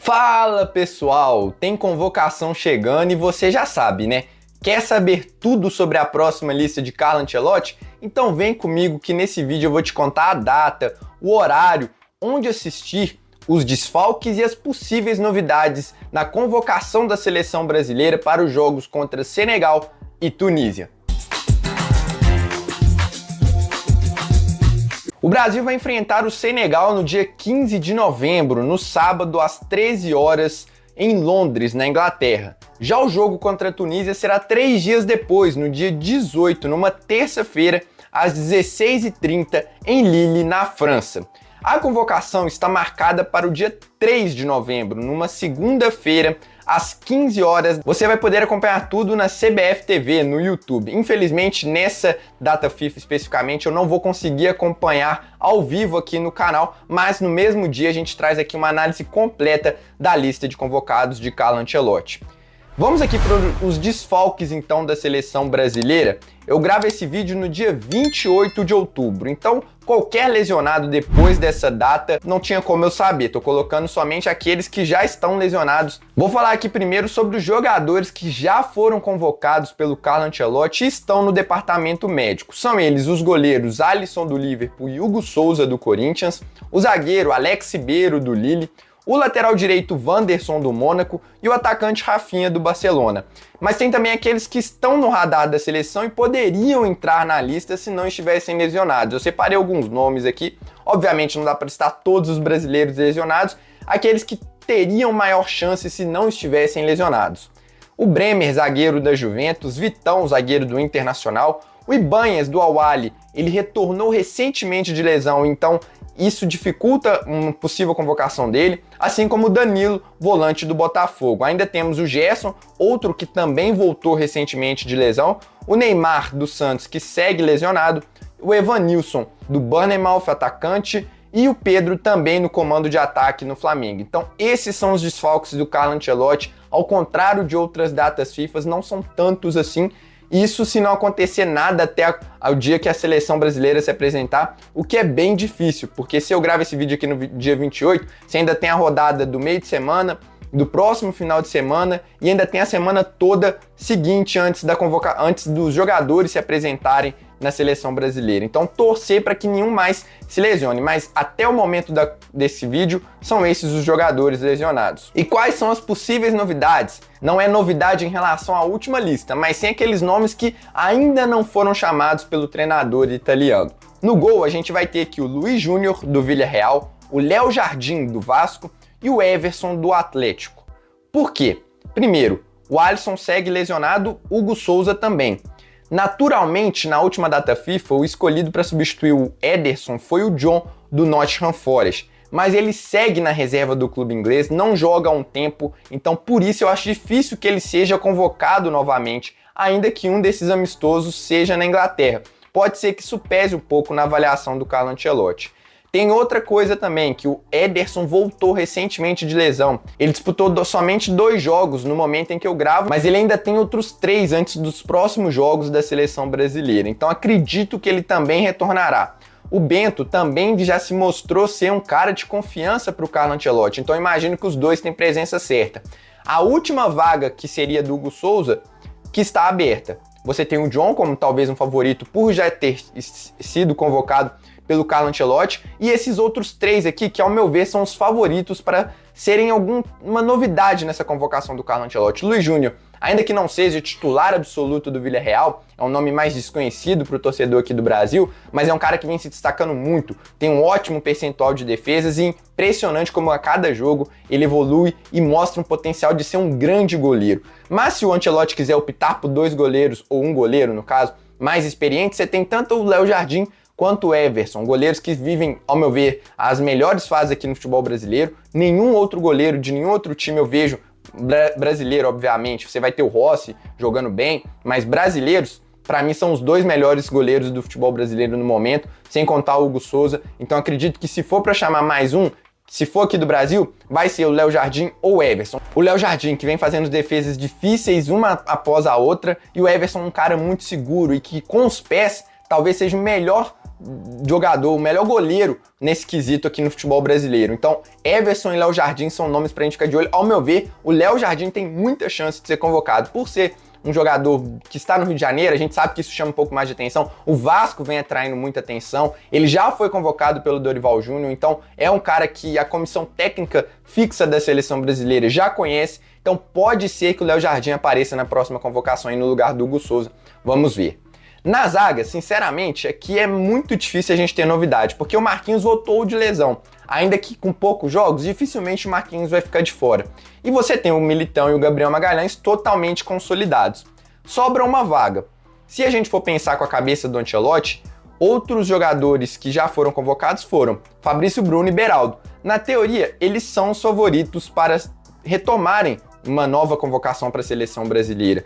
Fala pessoal, tem convocação chegando e você já sabe, né? Quer saber tudo sobre a próxima lista de Carlo Ancelotti? Então vem comigo que nesse vídeo eu vou te contar a data, o horário, onde assistir, os desfalques e as possíveis novidades na convocação da seleção brasileira para os jogos contra Senegal e Tunísia. O Brasil vai enfrentar o Senegal no dia 15 de novembro, no sábado às 13 horas, em Londres, na Inglaterra. Já o jogo contra a Tunísia será 3 dias depois, no dia 18, numa terça-feira, às 16h30, em Lille, na França. A convocação está marcada para o dia 3 de novembro, numa segunda-feira, às 15 horas. Você vai poder acompanhar tudo na CBF TV, no YouTube. Infelizmente, nessa data FIFA especificamente, eu não vou conseguir acompanhar ao vivo aqui no canal, mas no mesmo dia a gente traz aqui uma análise completa da lista de convocados de Carlo Ancelotti. Vamos aqui para os desfalques então da seleção brasileira. Eu gravo esse vídeo no dia 28 de outubro, então qualquer lesionado depois dessa data não tinha como eu saber, tô colocando somente aqueles que já estão lesionados. Vou falar aqui primeiro sobre os jogadores que já foram convocados pelo Carlo Ancelotti e estão no departamento médico. São eles os goleiros Alisson do Liverpool e Hugo Souza do Corinthians, o zagueiro Alex Ribeiro do Lille, o lateral direito Wanderson do Mônaco e o atacante Rafinha do Barcelona. Mas tem também aqueles que estão no radar da seleção e poderiam entrar na lista se não estivessem lesionados. Eu separei alguns nomes aqui, obviamente não dá para listar todos os brasileiros lesionados, aqueles que teriam maior chance se não estivessem lesionados. O Bremer, zagueiro da Juventus, Vitão, zagueiro do Internacional, o Ibanhas do Al-Ahly, ele retornou recentemente de lesão, então isso dificulta uma possível convocação dele, assim como o Danilo, volante do Botafogo. Ainda temos o Gerson, outro que também voltou recentemente de lesão, o Neymar do Santos, que segue lesionado, o Evanilson do Bournemouth, atacante, e o Pedro também no comando de ataque no Flamengo. Então esses são os desfalques do Carlo Ancelotti, ao contrário de outras datas FIFA, não são tantos assim. Isso se não acontecer nada até o dia que a seleção brasileira se apresentar, o que é bem difícil, porque se eu gravo esse vídeo aqui no dia 28, você ainda tem a rodada do meio de semana, do próximo final de semana e ainda tem a semana toda seguinte antes dos jogadores se apresentarem na seleção brasileira. Então torcer para que nenhum mais se lesione, mas até o momento desse vídeo são esses os jogadores lesionados. E quais são as possíveis novidades? Não é novidade em relação à última lista, mas sim aqueles nomes que ainda não foram chamados pelo treinador italiano. No gol a gente vai ter aqui o Luiz Júnior do Villarreal, o Léo Jardim do Vasco e o Everson do Atlético. Por quê? Primeiro, o Alisson segue lesionado, Hugo Souza também. Naturalmente, na última data FIFA, o escolhido para substituir o Ederson foi o John do Nottingham Forest, mas ele segue na reserva do clube inglês, não joga há um tempo, então por isso eu acho difícil que ele seja convocado novamente, ainda que um desses amistosos seja na Inglaterra. Pode ser que isso pese um pouco na avaliação do Carlo Ancelotti. Tem outra coisa também, que o Ederson voltou recentemente de lesão. Ele disputou somente 2 jogos no momento em que eu gravo, mas ele ainda tem outros 3 antes dos próximos jogos da seleção brasileira. Então acredito que ele também retornará. O Bento também já se mostrou ser um cara de confiança para o Carlo Ancelotti, então imagino que os dois têm presença certa. A última vaga, que seria do Hugo Souza, que está aberta. Você tem o John como talvez um favorito por já ter sido convocado pelo Carlo Ancelotti, e esses outros 3 aqui, que ao meu ver são os favoritos para serem uma novidade nessa convocação do Carlo Ancelotti. Luiz Júnior, ainda que não seja titular absoluto do Villarreal, é um nome mais desconhecido para o torcedor aqui do Brasil, mas é um cara que vem se destacando muito, tem um ótimo percentual de defesas e impressionante como a cada jogo ele evolui e mostra um potencial de ser um grande goleiro. Mas se o Ancelotti quiser optar por 2 goleiros, ou um goleiro no caso, mais experiente, você tem tanto o Léo Jardim quanto o Everson, goleiros que vivem, ao meu ver, as melhores fases aqui no futebol brasileiro. Nenhum outro goleiro de nenhum outro time eu vejo, brasileiro obviamente, você vai ter o Rossi jogando bem, mas brasileiros, para mim são os 2 melhores goleiros do futebol brasileiro no momento, sem contar o Hugo Souza. Então acredito que se for para chamar mais um, se for aqui do Brasil, vai ser o Léo Jardim ou o Everson. O Léo Jardim, que vem fazendo defesas difíceis uma após a outra, e o Everson um cara muito seguro e que com os pés talvez seja o melhor jogador, o melhor goleiro nesse quesito aqui no futebol brasileiro. Então, Everson e Léo Jardim são nomes pra gente ficar de olho. Ao meu ver, o Léo Jardim tem muita chance de ser convocado, por ser um jogador que está no Rio de Janeiro. A gente sabe que isso chama um pouco mais de atenção. O Vasco vem atraindo muita atenção. Ele já foi convocado pelo Dorival Júnior, então é um cara que a comissão técnica fixa da seleção brasileira já conhece. Então pode ser que o Léo Jardim apareça na próxima convocação aí no lugar do Hugo Souza. Vamos ver. Na zaga, sinceramente, aqui é muito difícil a gente ter novidade, porque o Marquinhos voltou de lesão. Ainda que com poucos jogos, dificilmente o Marquinhos vai ficar de fora. E você tem o Militão e o Gabriel Magalhães totalmente consolidados. Sobra uma vaga. Se a gente for pensar com a cabeça do Ancelotti, outros jogadores que já foram convocados foram Fabrício Bruno e Beraldo. Na teoria, eles são os favoritos para retomarem uma nova convocação para a seleção brasileira.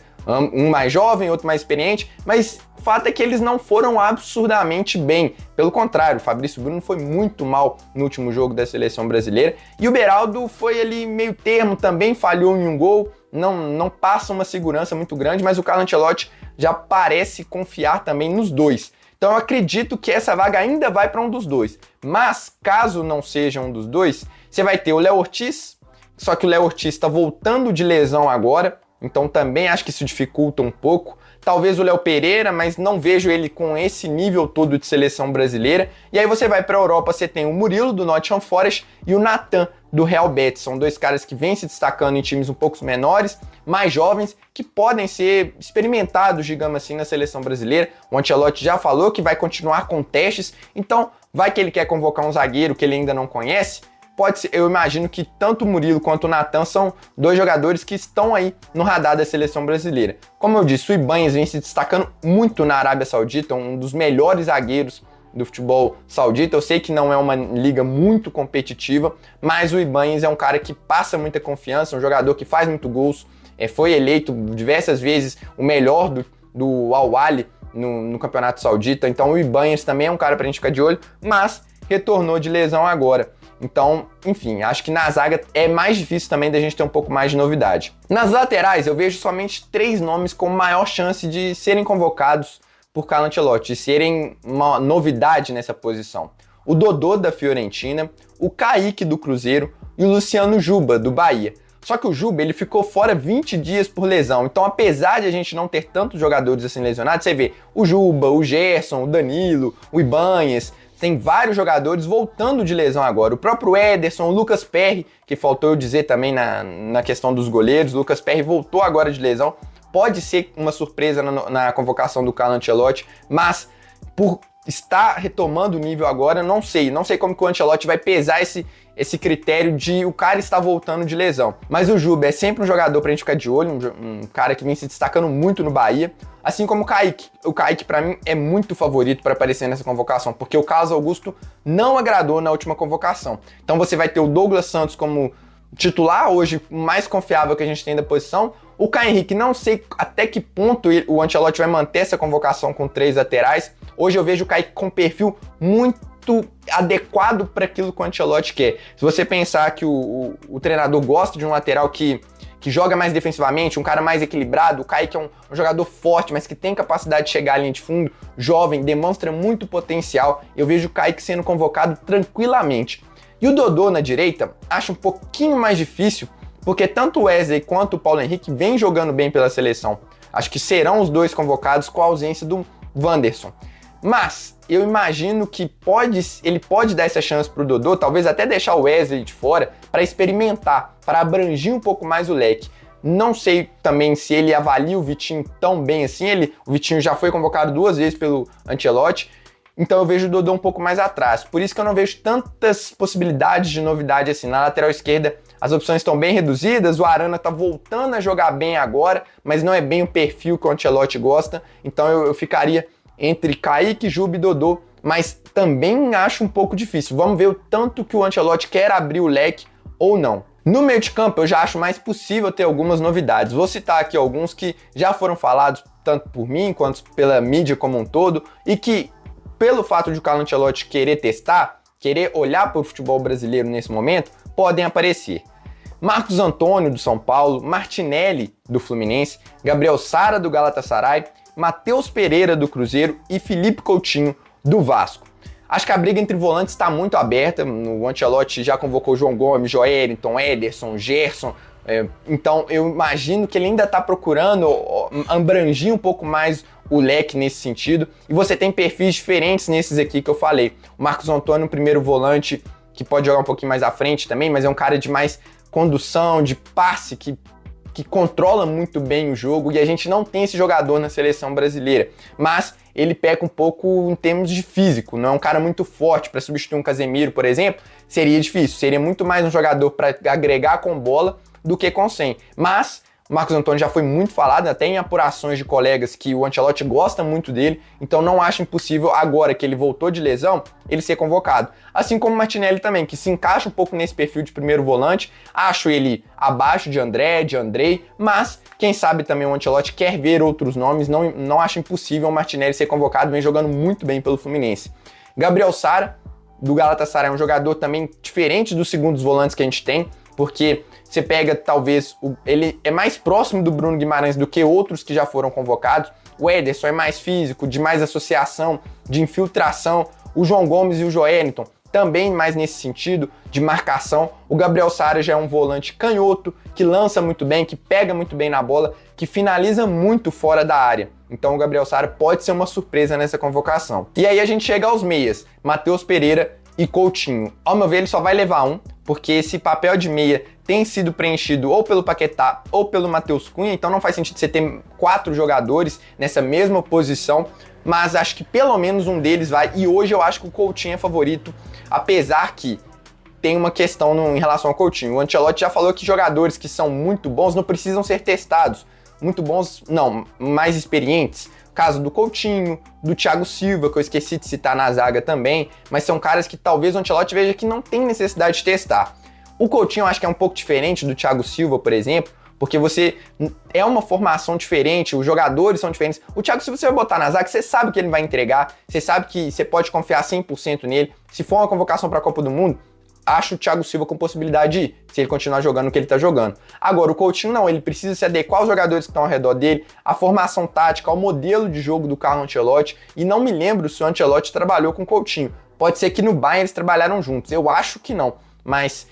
Um mais jovem, outro mais experiente, mas o fato é que eles não foram absurdamente bem. Pelo contrário, o Fabrício Bruno foi muito mal no último jogo da seleção brasileira, e o Beraldo foi ali meio termo, também falhou em um gol, não passa uma segurança muito grande, mas o Carlo Ancelotti já parece confiar também nos dois. Então eu acredito que essa vaga ainda vai para um dos dois. Mas caso não seja um dos dois, você vai ter o Léo Ortiz, só que o Léo Ortiz está voltando de lesão agora, então também acho que isso dificulta um pouco. Talvez o Léo Pereira, mas não vejo ele com esse nível todo de seleção brasileira. E aí você vai para a Europa, você tem o Murilo, do Nottingham Forest, e o Nathan, do Real Betis. São dois caras que vêm se destacando em times um pouco menores, mais jovens, que podem ser experimentados, digamos assim, na seleção brasileira. O Ancelotti já falou que vai continuar com testes, então vai que ele quer convocar um zagueiro que ele ainda não conhece. Pode ser, eu imagino que tanto o Murilo quanto o Nathan são dois jogadores que estão aí no radar da seleção brasileira. Como eu disse, o Ibanez vem se destacando muito na Arábia Saudita, um dos melhores zagueiros do futebol saudita. Eu sei que não é uma liga muito competitiva, mas o Ibanez é um cara que passa muita confiança, um jogador que faz muito gols, foi eleito diversas vezes o melhor do Al-Ahly no campeonato saudita. Então o Ibanez também é um cara pra gente ficar de olho, mas retornou de lesão agora. Então, enfim, acho que na zaga é mais difícil também da gente ter um pouco mais de novidade. Nas laterais, eu vejo somente 3 nomes com maior chance de serem convocados por Carlo Ancelotti, de serem uma novidade nessa posição. O Dodô, da Fiorentina, o Kaique, do Cruzeiro, e o Luciano Juba, do Bahia. Só que o Juba, ele ficou fora 20 dias por lesão, então apesar de a gente não ter tantos jogadores assim lesionados, você vê o Juba, o Gerson, o Danilo, o Ibanez, tem vários jogadores voltando de lesão agora. O próprio Ederson, o Lucas Perry, que faltou eu dizer também na questão dos goleiros. O Lucas Perry voltou agora de lesão. Pode ser uma surpresa na convocação do Carlo Ancelotti, mas por estar retomando o nível agora, não sei como que o Ancelotti vai pesar esse critério de o cara estar voltando de lesão. Mas o Juba é sempre um jogador pra gente ficar de olho, um cara que vem se destacando muito no Bahia, assim como o Kaique. O Kaique, pra mim, é muito favorito para aparecer nessa convocação, porque o Carlos Augusto não agradou na última convocação. Então você vai ter o Douglas Santos como titular, hoje o mais confiável que a gente tem da posição. O Caio Henrique, não sei até que ponto o Ancelotti vai manter essa convocação com 3 laterais. Hoje eu vejo o Kaique com um perfil muito adequado para aquilo que o Ancelotti quer. Se você pensar que o treinador gosta de um lateral que joga mais defensivamente, um cara mais equilibrado, o Kaique é um jogador forte, mas que tem capacidade de chegar à linha de fundo, jovem, demonstra muito potencial. Eu vejo o Kaique sendo convocado tranquilamente. E o Dodô na direita, acho um pouquinho mais difícil, porque tanto o Wesley quanto o Paulo Henrique vêm jogando bem pela seleção. Acho que serão os dois convocados com a ausência do Wanderson. Mas eu imagino que ele pode dar essa chance pro Dodô, talvez até deixar o Wesley de fora para experimentar, para abrangir um pouco mais o leque. Não sei também se ele avalia o Vitinho tão bem assim. O Vitinho já foi convocado 2 vezes pelo Ancelotti, então eu vejo o Dodô um pouco mais atrás. Por isso que eu não vejo tantas possibilidades de novidade assim. Na lateral esquerda, as opções estão bem reduzidas, o Arana tá voltando a jogar bem agora, mas não é bem o perfil que o Ancelotti gosta, então eu ficaria entre Kaique, Juba e Dodô, mas também acho um pouco difícil. Vamos ver o tanto que o Ancelotti quer abrir o leque ou não. No meio de campo, eu já acho mais possível ter algumas novidades. Vou citar aqui alguns que já foram falados tanto por mim quanto pela mídia como um todo, e que, pelo fato de o Carlo Ancelotti querer testar, querer olhar para o futebol brasileiro nesse momento, podem aparecer. Marcos Antônio, do São Paulo, Martinelli, do Fluminense, Gabriel Sara, do Galatasaray, Matheus Pereira, do Cruzeiro e Felipe Coutinho, do Vasco. Acho que a briga entre volantes está muito aberta. O Ancelotti já convocou João Gomes, Joelinton, Ederson, Gerson. Então eu imagino que ele ainda está procurando abrangir um pouco mais o leque nesse sentido. E você tem perfis diferentes nesses aqui que eu falei. O Marcos Antônio, primeiro volante, que pode jogar um pouquinho mais à frente também, mas é um cara de mais condução, de passe, que controla muito bem o jogo, e a gente não tem esse jogador na seleção brasileira. Mas ele peca um pouco em termos de físico, não é um cara muito forte. Para substituir um Casemiro, por exemplo, seria difícil, seria muito mais um jogador para agregar com bola do que com sem. Mas o Marcos Antônio já foi muito falado, até em apurações de colegas, que o Ancelotti gosta muito dele, então não acho impossível, agora que ele voltou de lesão, ele ser convocado. Assim como o Martinelli também, que se encaixa um pouco nesse perfil de primeiro volante, acho ele abaixo de André, de Andrei, mas quem sabe também o Ancelotti quer ver outros nomes, não acho impossível o Martinelli ser convocado, vem jogando muito bem pelo Fluminense. Gabriel Sara, do Galatasaray, é um jogador também diferente dos segundos volantes que a gente tem, porque você pega, talvez, ele é mais próximo do Bruno Guimarães do que outros que já foram convocados. O Ederson é mais físico, de mais associação, de infiltração. O João Gomes e o Joelinton também mais nesse sentido, de marcação. O Gabriel Sara já é um volante canhoto, que lança muito bem, que pega muito bem na bola, que finaliza muito fora da área. Então o Gabriel Sara pode ser uma surpresa nessa convocação. E aí a gente chega aos meias, Matheus Pereira e Coutinho. Ao meu ver, ele só vai levar um, porque esse papel de meia tem sido preenchido ou pelo Paquetá ou pelo Matheus Cunha, então não faz sentido você ter 4 jogadores nessa mesma posição, mas acho que pelo menos um deles vai, e hoje eu acho que o Coutinho é favorito, apesar que tem uma questão em relação ao Coutinho. O Ancelotti já falou que jogadores que são muito bons não precisam ser testados, muito bons, não, mais experientes. Caso do Coutinho, do Thiago Silva, que eu esqueci de citar na zaga também, mas são caras que talvez o Ancelotti veja que não tem necessidade de testar. O Coutinho eu acho que é um pouco diferente do Thiago Silva, por exemplo, porque você é uma formação diferente, os jogadores são diferentes. O Thiago Silva você vai botar na zaga, você sabe que ele vai entregar, você sabe que você pode confiar 100% nele. Se for uma convocação para a Copa do Mundo, acho o Thiago Silva com possibilidade de ir, se ele continuar jogando o que ele está jogando. Agora, o Coutinho não, ele precisa se adequar aos jogadores que estão ao redor dele, à formação tática, ao modelo de jogo do Carlo Ancelotti, e não me lembro se o Ancelotti trabalhou com o Coutinho. Pode ser que no Bayern eles trabalharam juntos, eu acho que não, mas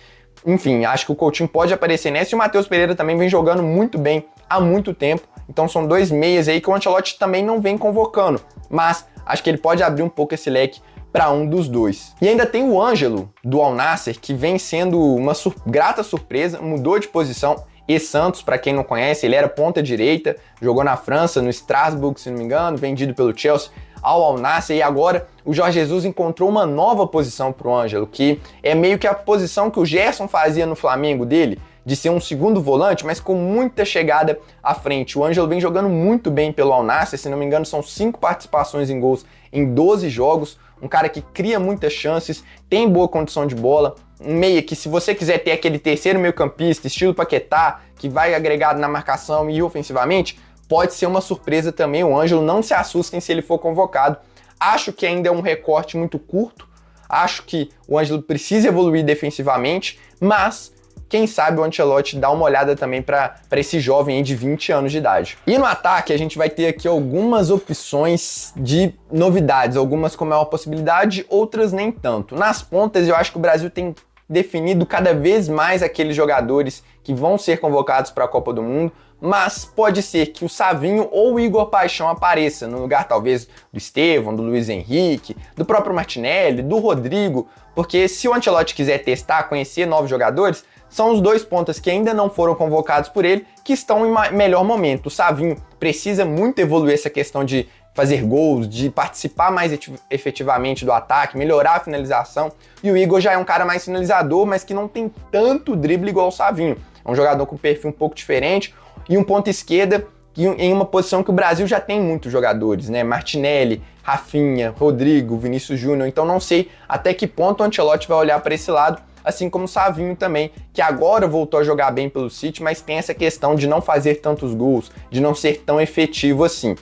enfim, acho que o Coutinho pode aparecer nessa, e o Matheus Pereira também vem jogando muito bem há muito tempo, então são 2 meias aí que o Ancelotti também não vem convocando, mas acho que ele pode abrir um pouco esse leque para um dos dois. E ainda tem o Ângelo, do Al Nassr, que vem sendo uma grata surpresa, mudou de posição, e Santos, para quem não conhece, ele era ponta direita, jogou na França, no Strasbourg, se não me engano, vendido pelo Chelsea ao Al Nassr, e agora o Jorge Jesus encontrou uma nova posição para o Ângelo, que é meio que a posição que o Gerson fazia no Flamengo dele, de ser um segundo volante, mas com muita chegada à frente. O Ângelo vem jogando muito bem pelo Al Nassr, se não me engano são 5 participações em gols em 12 jogos, um cara que cria muitas chances, tem boa condição de bola, um meia que, se você quiser ter aquele terceiro meio-campista, estilo Paquetá, que vai agregado na marcação e ofensivamente, pode ser uma surpresa também. O Ângelo, não se assustem se ele for convocado. Acho que ainda é um recorte muito curto, acho que o Ângelo precisa evoluir defensivamente, mas quem sabe o Ancelotti dá uma olhada também para esse jovem aí de 20 anos de idade. E no ataque a gente vai ter aqui algumas opções de novidades, algumas com maior possibilidade, outras nem tanto. Nas pontas eu acho que o Brasil tem definido cada vez mais aqueles jogadores que vão ser convocados para a Copa do Mundo, mas pode ser que o Savinho ou o Igor Paixão apareça no lugar talvez do Estevão, do Luiz Henrique, do próprio Martinelli, do Rodrigo, porque se o Ancelotti quiser testar, conhecer novos jogadores, são os 2 pontas que ainda não foram convocados por ele que estão em melhor momento. O Savinho precisa muito evoluir essa questão de fazer gols, de participar mais efetivamente do ataque, melhorar a finalização, e o Igor já é um cara mais finalizador, mas que não tem tanto drible igual o Savinho. É um jogador com perfil um pouco diferente, e um ponta esquerda em uma posição que o Brasil já tem muitos jogadores, né? Martinelli, Rafinha, Rodrigo, Vinícius Júnior, então não sei até que ponto o Ancelotti vai olhar para esse lado, assim como o Savinho também, que agora voltou a jogar bem pelo City, mas tem essa questão de não fazer tantos gols, de não ser tão efetivo assim.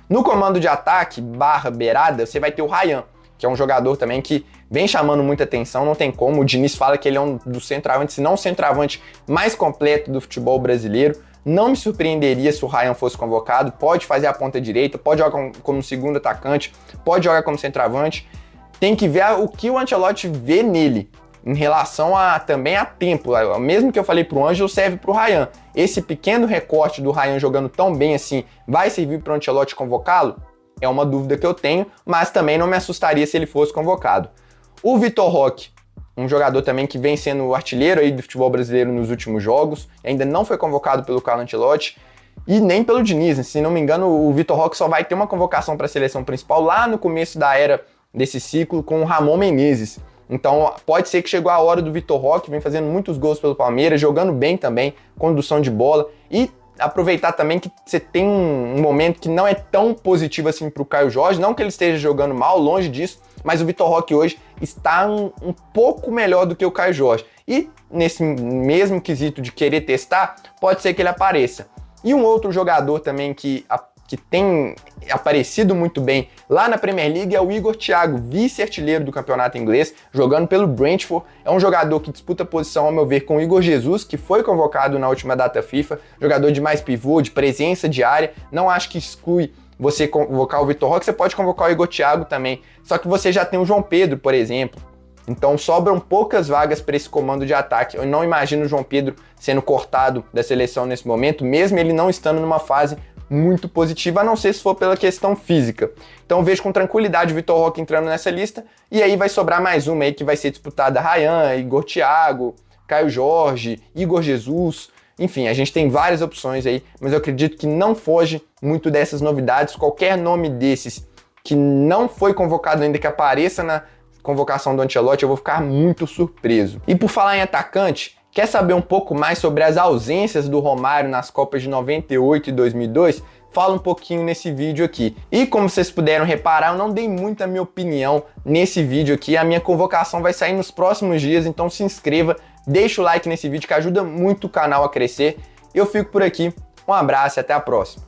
No comando de ataque, beirada, você vai ter o Ryan, que é um jogador também que vem chamando muita atenção, não tem como. O Diniz fala que ele é um dos centroavantes, se não o centroavante mais completo do futebol brasileiro. Não me surpreenderia se o Ryan fosse convocado, pode fazer a ponta direita, pode jogar como segundo atacante, pode jogar como centroavante. tem que ver o que o Ancelotti vê nele, em relação também a tempo. O mesmo que eu falei pro Ângelo serve pro Ryan. Esse pequeno recorte do Ryan jogando tão bem assim vai servir pro Ancelotti convocá-lo? É uma dúvida que eu tenho, mas também não me assustaria se ele fosse convocado. O Vitor Roque, um jogador também que vem sendo o artilheiro aí do futebol brasileiro nos últimos jogos, ainda não foi convocado pelo Carlo Ancelotti e nem pelo Diniz. Se não me engano, o Vitor Roque só vai ter uma convocação para a seleção principal lá no começo da era desse ciclo com o Ramon Menezes. Então pode ser que chegou a hora do Vitor Roque, vem fazendo muitos gols pelo Palmeiras, jogando bem também, condução de bola, e aproveitar também que você tem um momento que não é tão positivo assim para o Caio Jorge, não que ele esteja jogando mal, longe disso, mas o Vitor Roque hoje está um pouco melhor do que o Caio Jorge. E nesse mesmo quesito de querer testar, pode ser que ele apareça. E um outro jogador também que tem aparecido muito bem lá na Premier League é o Igor Thiago, vice-artilheiro do campeonato inglês, jogando pelo Brentford. É um jogador que disputa posição, ao meu ver, com o Igor Jesus, que foi convocado na última data FIFA, jogador de mais pivô, de presença de área. Não acho que exclui você convocar o Vitor Roque, você pode convocar o Igor Thiago também, só que você já tem o João Pedro, por exemplo. Então sobram poucas vagas para esse comando de ataque. Eu não imagino o João Pedro sendo cortado da seleção nesse momento, mesmo ele não estando numa fase muito positiva, a não ser se for pela questão física. Então eu vejo com tranquilidade o Vitor Roque entrando nessa lista, e aí vai sobrar mais uma aí que vai ser disputada: Ryan, Igor Thiago, Caio Jorge, Igor Jesus. Enfim, a gente tem várias opções aí, mas eu acredito que não foge muito dessas novidades. Qualquer nome desses que não foi convocado ainda, que apareça na convocação do Ancelotti, eu vou ficar muito surpreso. E por falar em atacante, quer saber um pouco mais sobre as ausências do Romário nas Copas de 98 e 2002? Fala um pouquinho nesse vídeo aqui. E como vocês puderam reparar, eu não dei muita minha opinião nesse vídeo aqui. A minha convocação vai sair nos próximos dias, então se inscreva, deixa o like nesse vídeo que ajuda muito o canal a crescer. Eu fico por aqui, um abraço e até a próxima.